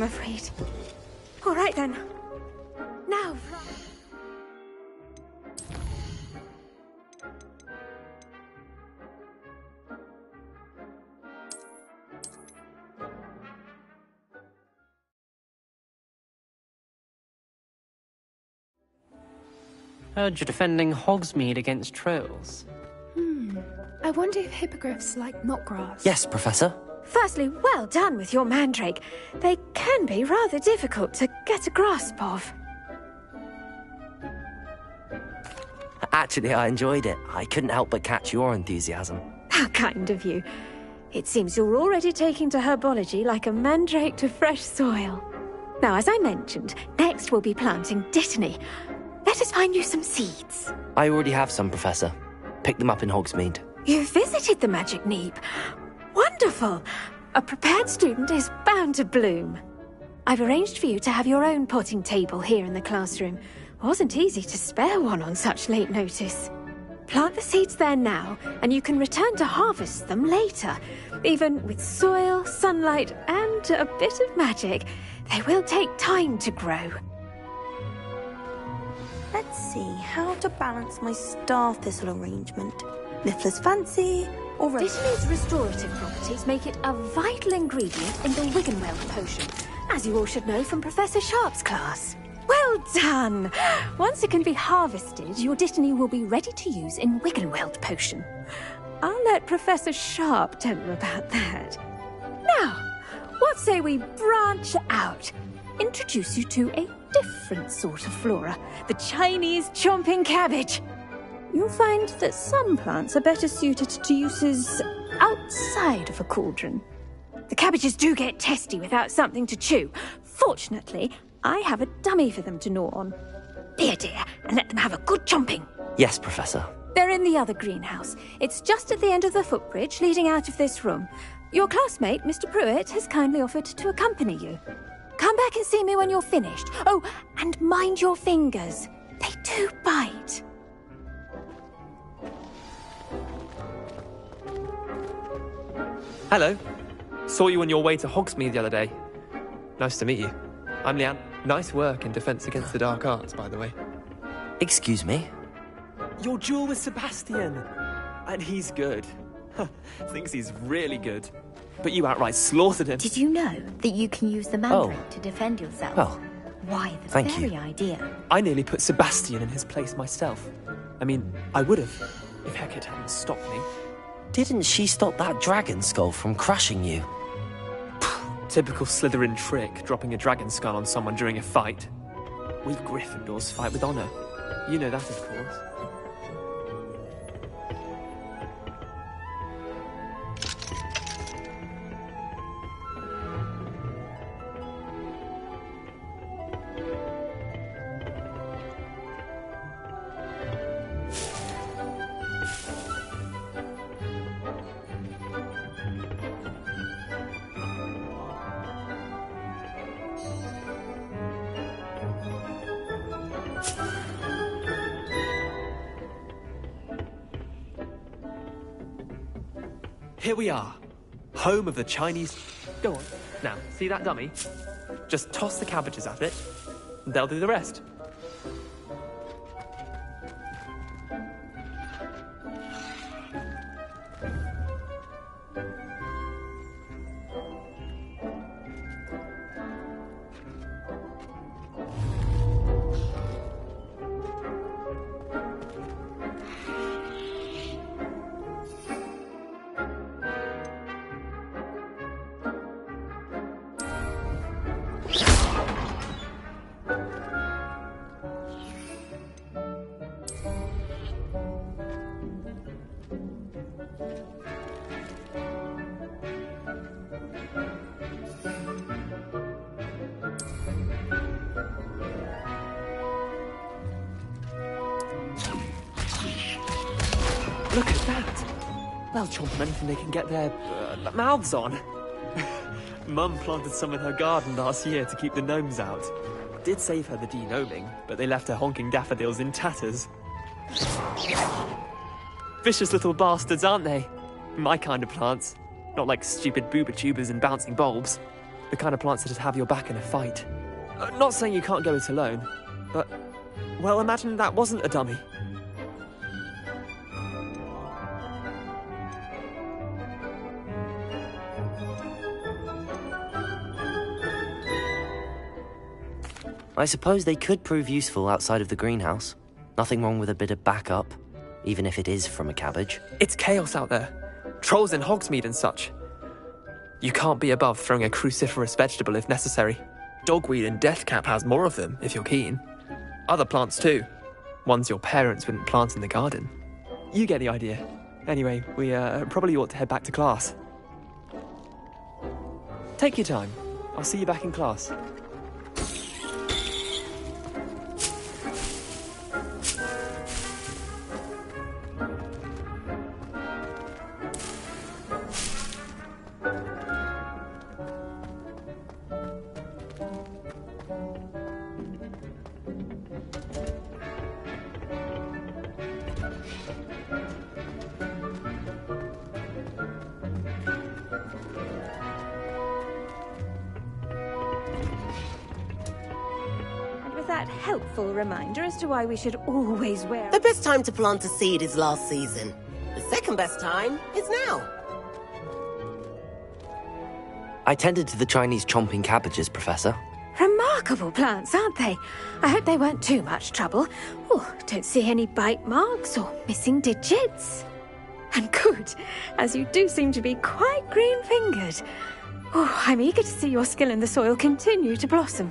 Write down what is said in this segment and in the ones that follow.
I'm afraid. All right then. Now. Heard you're defending Hogsmeade against trolls. I wonder if hippogriffs like knotgrass. Yes, Professor. Firstly, well done with your mandrake. They can be rather difficult to get a grasp of. Actually, I enjoyed it. I couldn't help but catch your enthusiasm. How kind of you. It seems you're already taking to herbology like a mandrake to fresh soil. Now, as I mentioned, next we'll be planting dittany. Let us find you some seeds. I already have some, Professor. Picked them up in Hogsmeade. You visited the Magic Neep. Wonderful! A prepared student is bound to bloom. I've arranged for you to have your own potting table here in the classroom. Wasn't easy to spare one on such late notice. Plant the seeds there now, and you can return to harvest them later. Even with soil, sunlight, and a bit of magic, they will take time to grow. Let's see how to balance my star thistle arrangement. Niffler's fancy, or Dittany's restorative properties make it a vital ingredient in the Wiggenweld potion, as you all should know from Professor Sharp's class. Well done! Once it can be harvested, your Dittany will be ready to use in Wiggenweld potion. I'll let Professor Sharp tell you about that. Now, what say we branch out? Introduce you to a different sort of flora, the Chinese chomping cabbage. You'll find that some plants are better suited to uses outside of a cauldron. The cabbages do get testy without something to chew. Fortunately, I have a dummy for them to gnaw on. Here, dear, and let them have a good chomping. Yes, Professor. They're in the other greenhouse. It's just at the end of the footbridge leading out of this room. Your classmate, Mr. Pruitt, has kindly offered to accompany you. Come back and see me when you're finished. Oh, and mind your fingers. They do bite. Hello. Saw you on your way to Hogsmeade the other day. Nice to meet you. I'm Leanne. Nice work in Defense Against the Dark Arts, by the way. Excuse me? Your duel with Sebastian. And he's good. Thinks he's really good. But you outright slaughtered him. Did you know that you can use the mandrake to defend yourself? Well, why, the thank very you. idea. I nearly put Sebastian in his place myself. I mean, I would have, if Hecate hadn't stopped me. Didn't she stop that dragon skull from crushing you? Typical Slytherin trick, dropping a dragon skull on someone during a fight. We Gryffindors fight with honor. You know that, of course. Here we are, home of the Chinese... Go on. Now, see that dummy? Just toss the cabbages at it, and they'll do the rest. Look at that! They'll chomp on anything they can get their mouths on. Mum planted some in her garden last year to keep the gnomes out. Did save her the de-gnoming, but they left her honking daffodils in tatters. Vicious little bastards, aren't they? My kind of plants. Not like stupid booba tubers and bouncing bulbs. The kind of plants that just have your back in a fight. Not saying you can't go it alone, but... well, imagine that wasn't a dummy. I suppose they could prove useful outside of the greenhouse. Nothing wrong with a bit of backup, even if it is from a cabbage. It's chaos out there. Trolls in Hogsmeade and such. You can't be above throwing a cruciferous vegetable if necessary. Dogweed and Deathcap has more of them, if you're keen. Other plants too. Ones your parents wouldn't plant in the garden. You get the idea. Anyway, we probably ought to head back to class. Take your time. I'll see you back in class. That helpful reminder as to why we should always wear... The best time to plant a seed is last season. The second best time is now. I tended to the Chinese chomping cabbages, Professor. Remarkable plants, aren't they? I hope they weren't too much trouble. Oh, don't see any bite marks or missing digits. And good, as you do seem to be quite green-fingered. Oh, I'm eager to see your skill in the soil continue to blossom.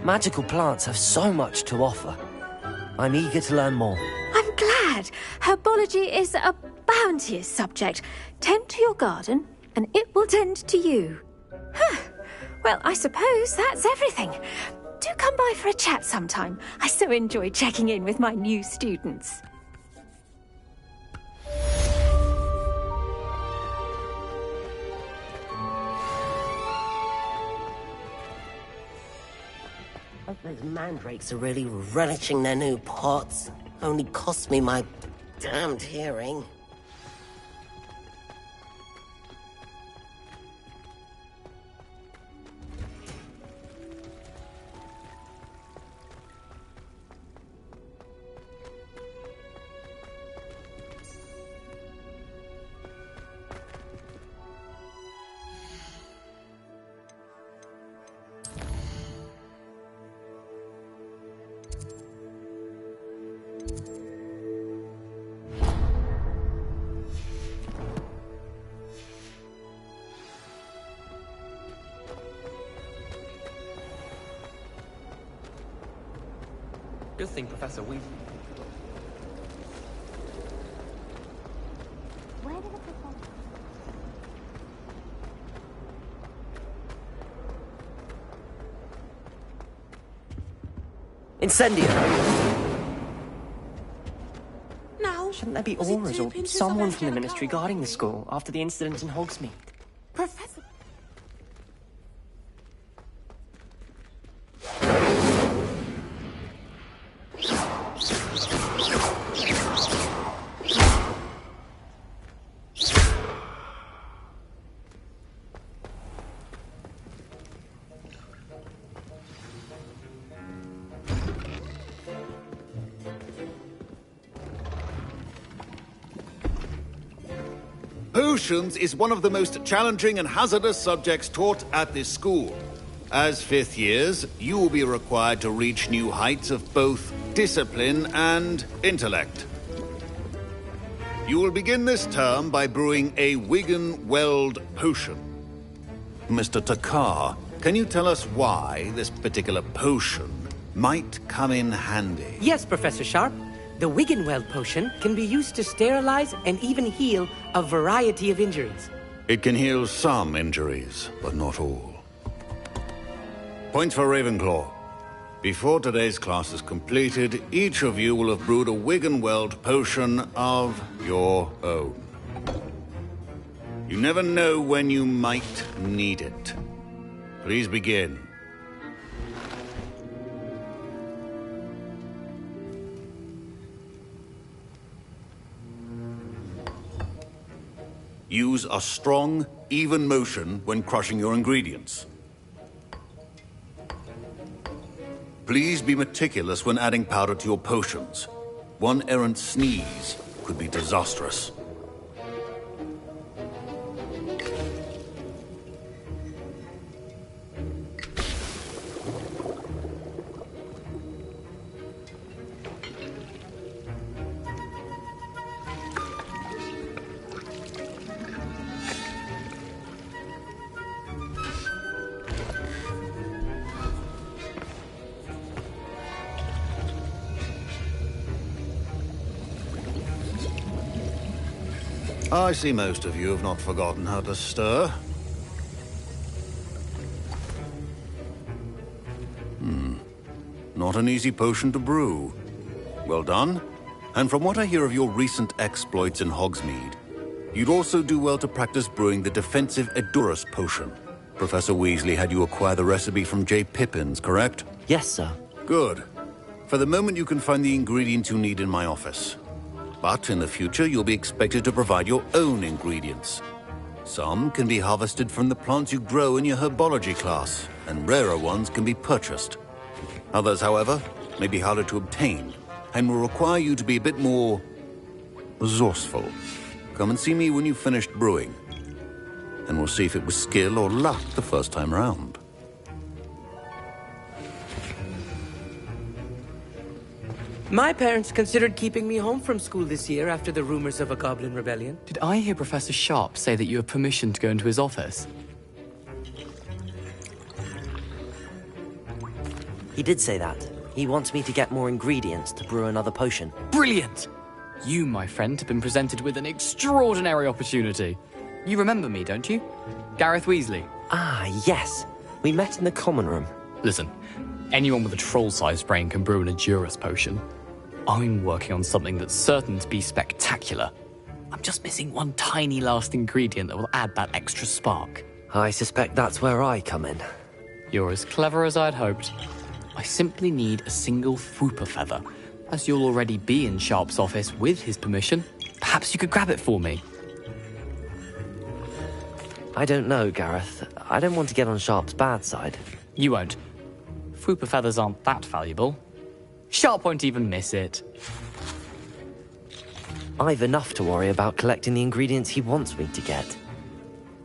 Magical plants have so much to offer. I'm eager to learn more. I'm glad. Herbology is a bounteous subject. Tend to your garden, and it will tend to you. Huh. Well, I suppose that's everything. Do come by for a chat sometime. I so enjoy checking in with my new students. Those mandrakes are really relishing their new pots. Only cost me my damned hearing. Good thing Professor Weasley... Incendio! Now, Shouldn't there be was it auras 2 or pinches of someone from the extra Ministry colour? guarding the school after the incident in Hogsmeade? Professor... Potions is one of the most challenging and hazardous subjects taught at this school. As fifth years, you will be required to reach new heights of both discipline and intellect. You will begin this term by brewing a Wigan-Weld potion. Mr. Takar, can you tell us why this particular potion might come in handy? Yes, Professor Sharp. The Wiggenweld potion can be used to sterilize and even heal a variety of injuries. It can heal some injuries, but not all. Points for Ravenclaw. Before today's class is completed, each of you will have brewed a Wiggenweld potion of your own. You never know when you might need it. Please begin. Use a strong, even motion when crushing your ingredients. Please be meticulous when adding powder to your potions. One errant sneeze could be disastrous. I see most of you have not forgotten how to stir. Not an easy potion to brew. Well done. And from what I hear of your recent exploits in Hogsmeade, you'd also do well to practice brewing the defensive Edurus potion. Professor Weasley had you acquire the recipe from J. Pippin's, correct? Yes, sir. Good. For the moment, you can find the ingredients you need in my office. But in the future, you'll be expected to provide your own ingredients. Some can be harvested from the plants you grow in your herbology class, and rarer ones can be purchased. Others, however, may be harder to obtain, and will require you to be a bit more resourceful. Come and see me when you've finished brewing, and we'll see if it was skill or luck the first time round. My parents considered keeping me home from school this year after the rumors of a goblin rebellion. Did I hear Professor Sharp say that you have permission to go into his office? He did say that. He wants me to get more ingredients to brew another potion. Brilliant! You, my friend, have been presented with an extraordinary opportunity. You remember me, don't you? Gareth Weasley. Ah, yes. We met in the common room. Listen, anyone with a troll-sized brain can brew an Edurus potion. I'm working on something that's certain to be spectacular. I'm just missing one tiny last ingredient that will add that extra spark. I suspect that's where I come in. You're as clever as I'd hoped. I simply need a single Fwooper feather. As you'll already be in Sharp's office with his permission, perhaps you could grab it for me. I don't know, Gareth. I don't want to get on Sharp's bad side. You won't. Fwooper feathers aren't that valuable. Sharp won't even miss it. I've enough to worry about collecting the ingredients he wants me to get.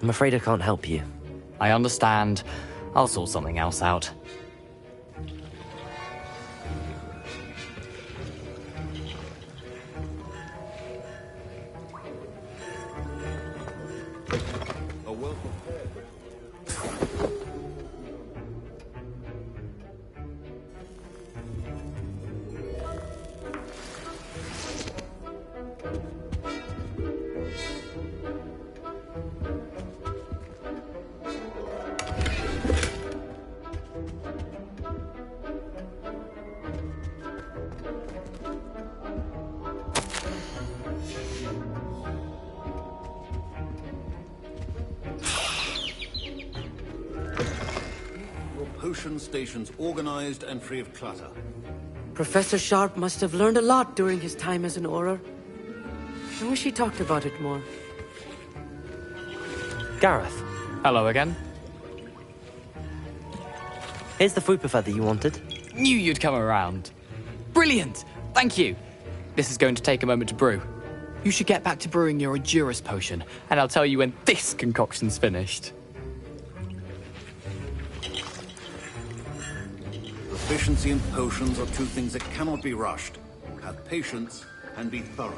I'm afraid I can't help you. I understand. I'll sort something else out. Potion stations organized and free of clutter. Professor Sharp must have learned a lot during his time as an Auror. I wish he talked about it more. Gareth. Hello again. Here's the Fwooper feather you wanted. Knew you'd come around. Brilliant! Thank you. This is going to take a moment to brew. You should get back to brewing your Edurus potion, and I'll tell you when this concoction's finished. Proficiency in potions are two things that cannot be rushed. Have patience and be thorough.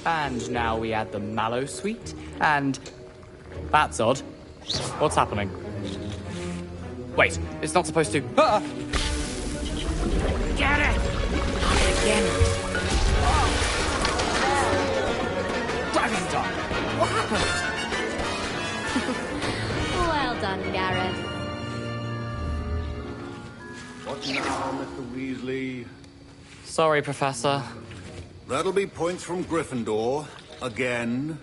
And now we add the mallow sweet, and... That's odd. What's happening? Wait, it's not supposed to... Ah! Get it! Not again. Dragon's Dog! What happened? Well done, Gareth. What now, Mr. Weasley? Sorry, Professor. That'll be points from Gryffindor. Again.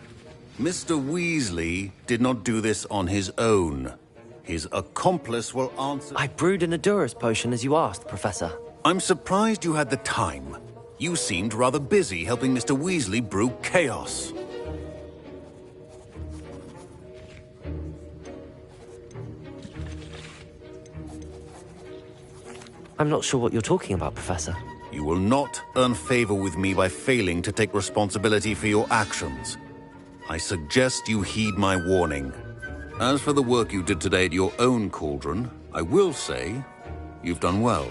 Mr. Weasley did not do this on his own. His accomplice will answer... I brewed an Adurus potion as you asked, Professor. I'm surprised you had the time. You seemed rather busy helping Mr. Weasley brew chaos. I'm not sure what you're talking about, Professor. You will not earn favor with me by failing to take responsibility for your actions. I suggest you heed my warning. As for the work you did today at your own cauldron, I will say you've done well.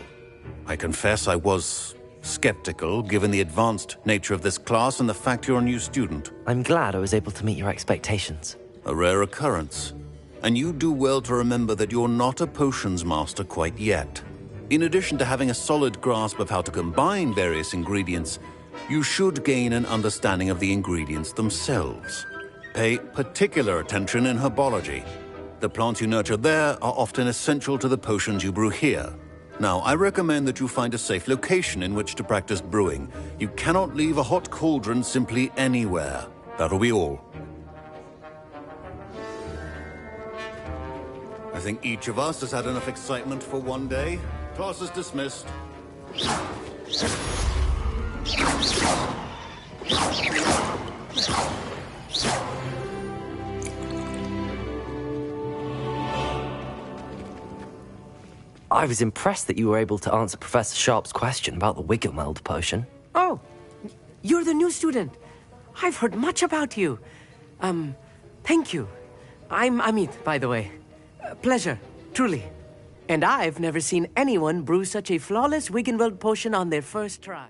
I confess I was skeptical, given the advanced nature of this class and the fact you're a new student. I'm glad I was able to meet your expectations. A rare occurrence. And you do well to remember that you're not a potions master quite yet. In addition to having a solid grasp of how to combine various ingredients, you should gain an understanding of the ingredients themselves. Pay particular attention in herbology. The plants you nurture there are often essential to the potions you brew here. Now, I recommend that you find a safe location in which to practice brewing. You cannot leave a hot cauldron simply anywhere. That'll be all. I think each of us has had enough excitement for one day. Class is dismissed. I was impressed that you were able to answer Professor Sharp's question about the Wiggenweld potion. Oh, you're the new student. I've heard much about you. Thank you. I'm Amit, by the way. Pleasure, truly. And I've never seen anyone brew such a flawless Wiggenweld potion on their first try.